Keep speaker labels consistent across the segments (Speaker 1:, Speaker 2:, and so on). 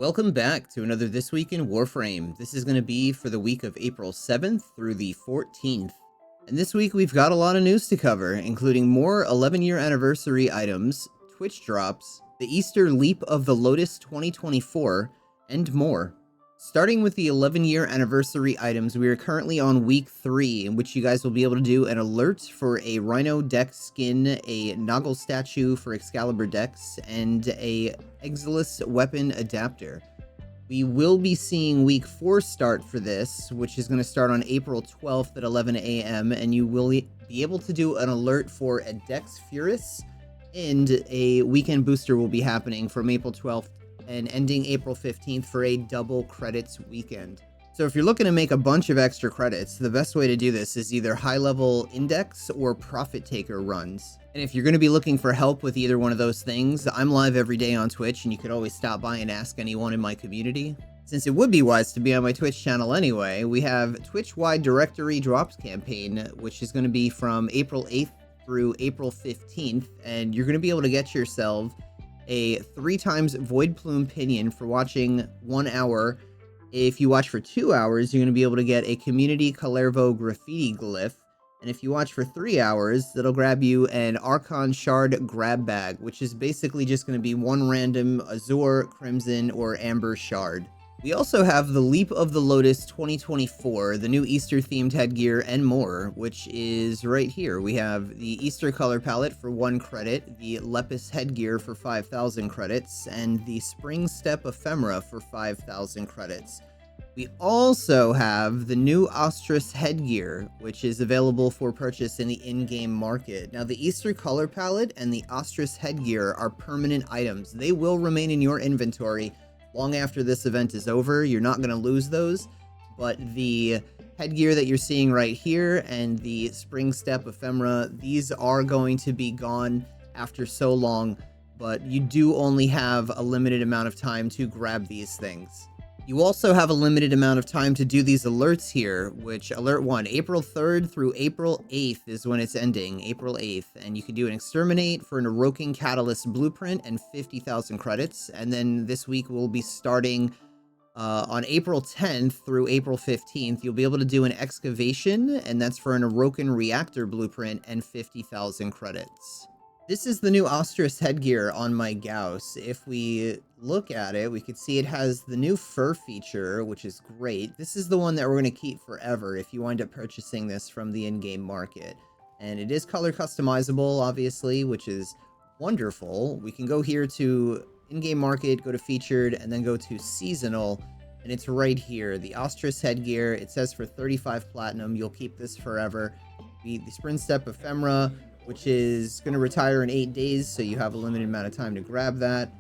Speaker 1: Welcome back to another This Week in Warframe. This is going to be for the week of April 7th through the 14th. And this week we've got a lot of news to cover, including more 11-year anniversary items, Twitch drops, the Easter Leap of the Lotus 2024, and more. Starting with the 11-year anniversary items, we are currently on week 3, in which you guys will be able to do an alert for a Rhino Dex skin, a Noggle statue for Excalibur Dex, and a Exilus weapon adapter. We will be seeing week 4 start for this, which is going to start on April 12th at 11 a.m., and you will be able to do an alert for a Dex Furus, and a weekend booster will be happening from April 12th and ending April 15th for a double credits weekend. So if you're looking to make a bunch of extra credits, the best way to do this is either high-level index or profit taker runs. And if you're going to be looking for help with either one of those things, I'm live every day on Twitch, and you could always stop by and ask anyone in my community. Since it would be wise to be on my Twitch channel anyway, we have Twitch-wide directory drops campaign, which is going to be from April 8th through April 15th, and you're going to be able to get yourself a 3x Void Plume Pinion for watching 1 hour. If you watch for 2 hours, you're going to be able to get a Community Kalervo Graffiti Glyph. And if you watch for 3 hours, that'll grab you an Archon Shard Grab Bag, which is basically just going to be one random Azure, Crimson, or Amber Shard. We also have the Leap of the Lotus 2024, the new Easter-themed headgear, and more, which is right here. We have the Easter color palette for 1 credit, the Lepus headgear for 5,000 credits, and the Spring Step Ephemera for 5,000 credits. We also have the new Ostrus headgear, which is available for purchase in the in-game market. Now, the Easter color palette and the Ostrus headgear are permanent items. They will remain in your inventory long after this event is over. You're not going to lose those, but the headgear that you're seeing right here and the Spring Step Ephemera, these are going to be gone after so long, but you do only have a limited amount of time to grab these things. You also have a limited amount of time to do these alerts here, which alert 1, April 3rd through April 8th is when it's ending, April 8th, and you can do an exterminate for an Eroking Catalyst blueprint and 50,000 credits, and then this week we'll be starting on April 10th through April 15th. You'll be able to do an excavation, and that's for an Eroken Reactor blueprint and 50,000 credits. This is the new Ostrus headgear on my Gauss. If we look at it, we can see it has the new fur feature, which is great. This is the one that we're going to keep forever if you wind up purchasing this from the in-game market. And it is color customizable, obviously, which is wonderful. We can go here to in-game market, go to featured, and then go to seasonal. And it's right here, the Ostrus headgear. It says for 35 platinum. You'll keep this forever. The Spring Step Ephemera, which is going to retire in 8 days, so you have a limited amount of time to grab that.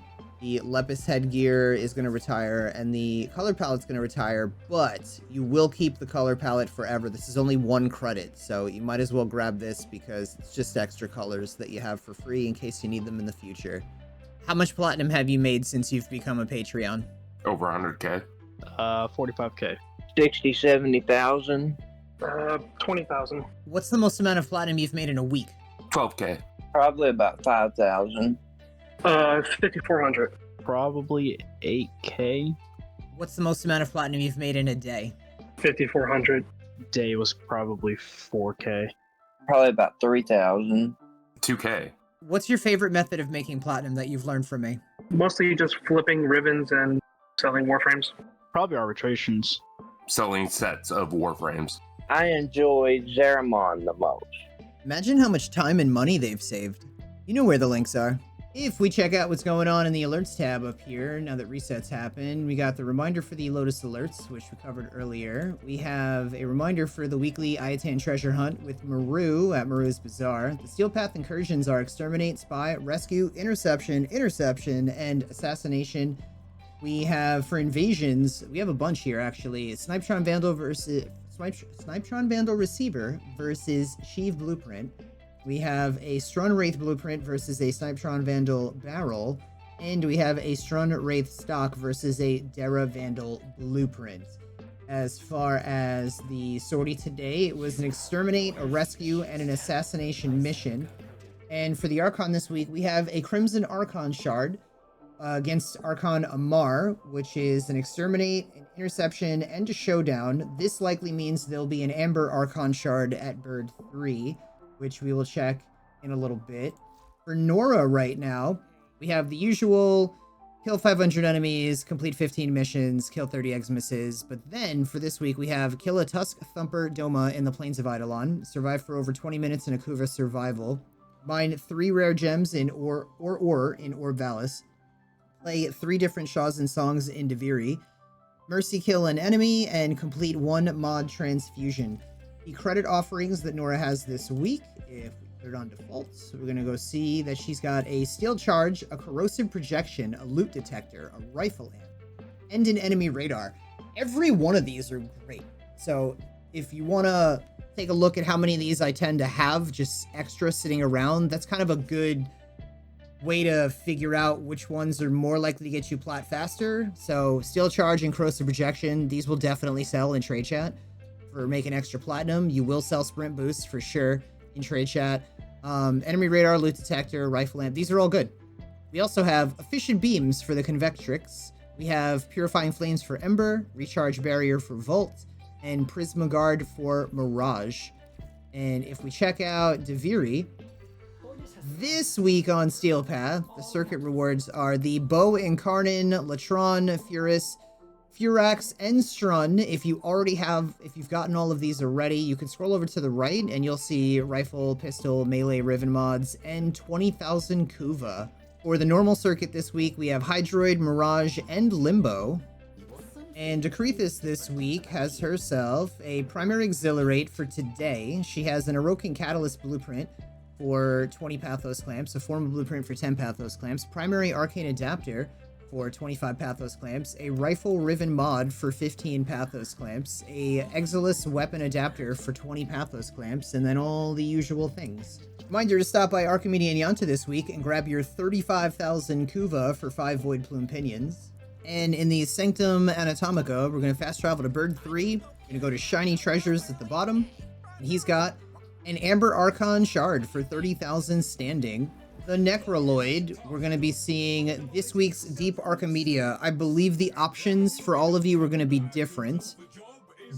Speaker 1: The Lepus headgear is going to retire, and the color palette's going to retire, but you will keep the color palette forever. This is only 1 credit, so you might as well grab this because it's just extra colors that you have for free in case you need them in the future. How much platinum have you made since you've become a Patreon?
Speaker 2: Over 100K.
Speaker 3: 45K.
Speaker 4: 60, 70,000.
Speaker 5: 20,000.
Speaker 1: What's the most amount of platinum you've made in a week?
Speaker 2: 12K.
Speaker 4: Probably about 5,000.
Speaker 5: 5,400.
Speaker 3: Probably 8K.
Speaker 1: What's the most amount of platinum you've made in a day?
Speaker 5: 5,400.
Speaker 3: Day was probably 4K.
Speaker 4: Probably about 3,000.
Speaker 2: 2K.
Speaker 1: What's your favorite method of making platinum that you've learned from me?
Speaker 5: Mostly just flipping ribbons and selling warframes.
Speaker 3: Probably arbitrations.
Speaker 2: Selling sets of warframes.
Speaker 4: I enjoy Zeramon the most.
Speaker 1: Imagine how much time and money they've saved. You know where the links are. If we check out what's going on in the alerts tab up here, now that resets happen, we got the reminder for the Lotus alerts, which we covered earlier. We have a reminder for the weekly Ayatan treasure hunt with Maru at Maru's Bazaar. The Steel Path incursions are exterminate, spy, rescue, interception, and assassination. We have, for invasions, we have a bunch here actually. Snipetron Vandal versus Snipetron Vandal Receiver versus Sheev Blueprint. We have a Strun Wraith Blueprint versus a Snipetron Vandal Barrel. And we have a Strun Wraith Stock versus a Dera Vandal Blueprint. As far as the sortie today, it was an Exterminate, a Rescue, and an Assassination mission. And for the Archon this week, we have a Crimson Archon Shard, against Archon Amar, which is an exterminate, an interception, and a showdown. This likely means there'll be an Amber Archon shard at bird 3, which we will check in a little bit. For Nora right now, we have the usual kill 500 enemies, complete 15 missions, kill 30 Xmas. But then for this week, we have kill a Tusk Thumper Doma in the Plains of Eidolon, survive for over 20 minutes in Akuva survival, mine 3 rare gems in Ore in Orb Valis, play 3 different Shaws and Songs in Duviri, mercy kill an enemy, and complete 1 mod transfusion. The credit offerings that Nora has this week, if we put it on default, so we're going to go see that she's got a Steel Charge, a Corrosive Projection, a Loot Detector, a Rifle Amp, and an Enemy Radar. Every one of these are great. So if you want to take a look at how many of these I tend to have just extra sitting around, that's kind of a good way to figure out which ones are more likely to get you plat faster. So Steel Charge and Corrosive Projection, these will definitely sell in trade chat for making extra platinum. You will sell Sprint Boost for sure in trade chat. Enemy Radar, Loot Detector, Rifle Amp, these are all good. We also have Efficient Beams for the Convectrix. We have Purifying Flames for Ember, Recharge Barrier for Volt, and Prisma Guard for Mirage. And if we check out Duviri, this week on Steel Path, the circuit rewards are the Bow Incarnon, Latron, Furus, Furax, and Strun. If you've gotten all of these already, you can scroll over to the right and you'll see Rifle, Pistol, Melee, Riven mods, and 20,000 Kuva. For the normal circuit this week, we have Hydroid, Mirage, and Limbo. And Decrethus this week has herself a Primary Exhilarate for today. She has an Orokin Catalyst Blueprint for 20 Pathos Clamps, a Formal Blueprint for 10 Pathos Clamps, Primary Arcane Adapter for 25 Pathos Clamps, a Rifle Riven Mod for 15 Pathos Clamps, a Exilus Weapon Adapter for 20 Pathos Clamps, and then all the usual things. Reminder to stop by Archimedes and Yanta this week and grab your 35,000 Kuva for 5 Void Plume Pinions. And in the Sanctum Anatomica, we're going to fast travel to Bird 3, we're going to go to Shiny Treasures at the bottom, and he's got an Amber Archon Shard for 30,000 standing. The Necroloid, we're going to be seeing this week's Deep Archimedia. I believe the options for all of you are going to be different,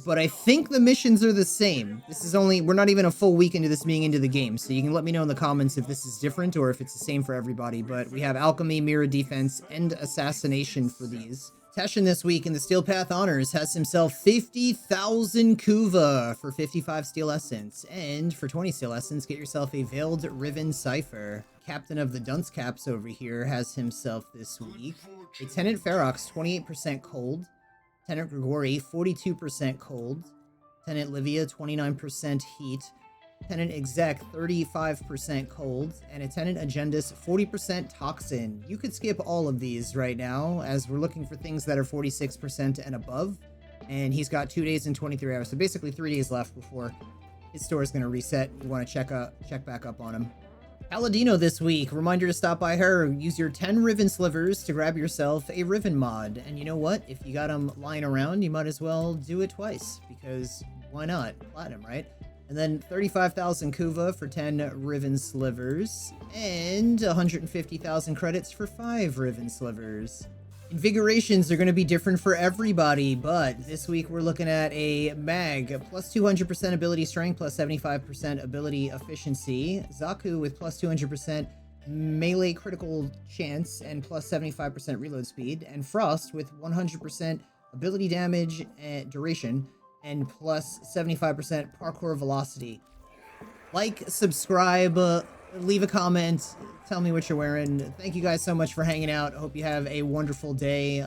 Speaker 1: but I think the missions are the same. We're not even a full week into this being into the game, so you can let me know in the comments if this is different or if it's the same for everybody, but we have Alchemy, Mirror Defense, and Assassination for these. Teshin this week in the Steel Path Honors has himself 50,000 Kuva for 55 Steel Essence, and for 20 Steel Essence, get yourself a Veiled Riven Cipher. Captain of the Dunce Caps over here has himself this week a Tenant Ferox 28% cold, Tenant Grigori 42% cold, Tenant Livia 29% heat, Tenant Exec 35% cold, and a Tenant Agendus 40% toxin. You could skip all of these right now as we're looking for things that are 46% and above, and he's got 2 days and 23 hours, so basically 3 days left before his store is going to reset. You want to check back up on him. Paladino this week, reminder to stop by her, use your 10 Riven Slivers to grab yourself a Riven mod, and you know what, if you got them lying around, you might as well do it twice, because why not? Platinum, right? And then 35,000 Kuva for 10 Riven Slivers, and 150,000 credits for 5 Riven Slivers. Invigorations are going to be different for everybody, but this week we're looking at a Mag, plus 200% ability strength, plus 75% ability efficiency. Zaku with plus 200% melee critical chance and plus 75% reload speed. And Frost with 100% ability damage and duration and plus 75% parkour velocity. Like, subscribe, leave a comment, tell me what you're wearing. Thank you guys so much for hanging out. Hope you have a wonderful day.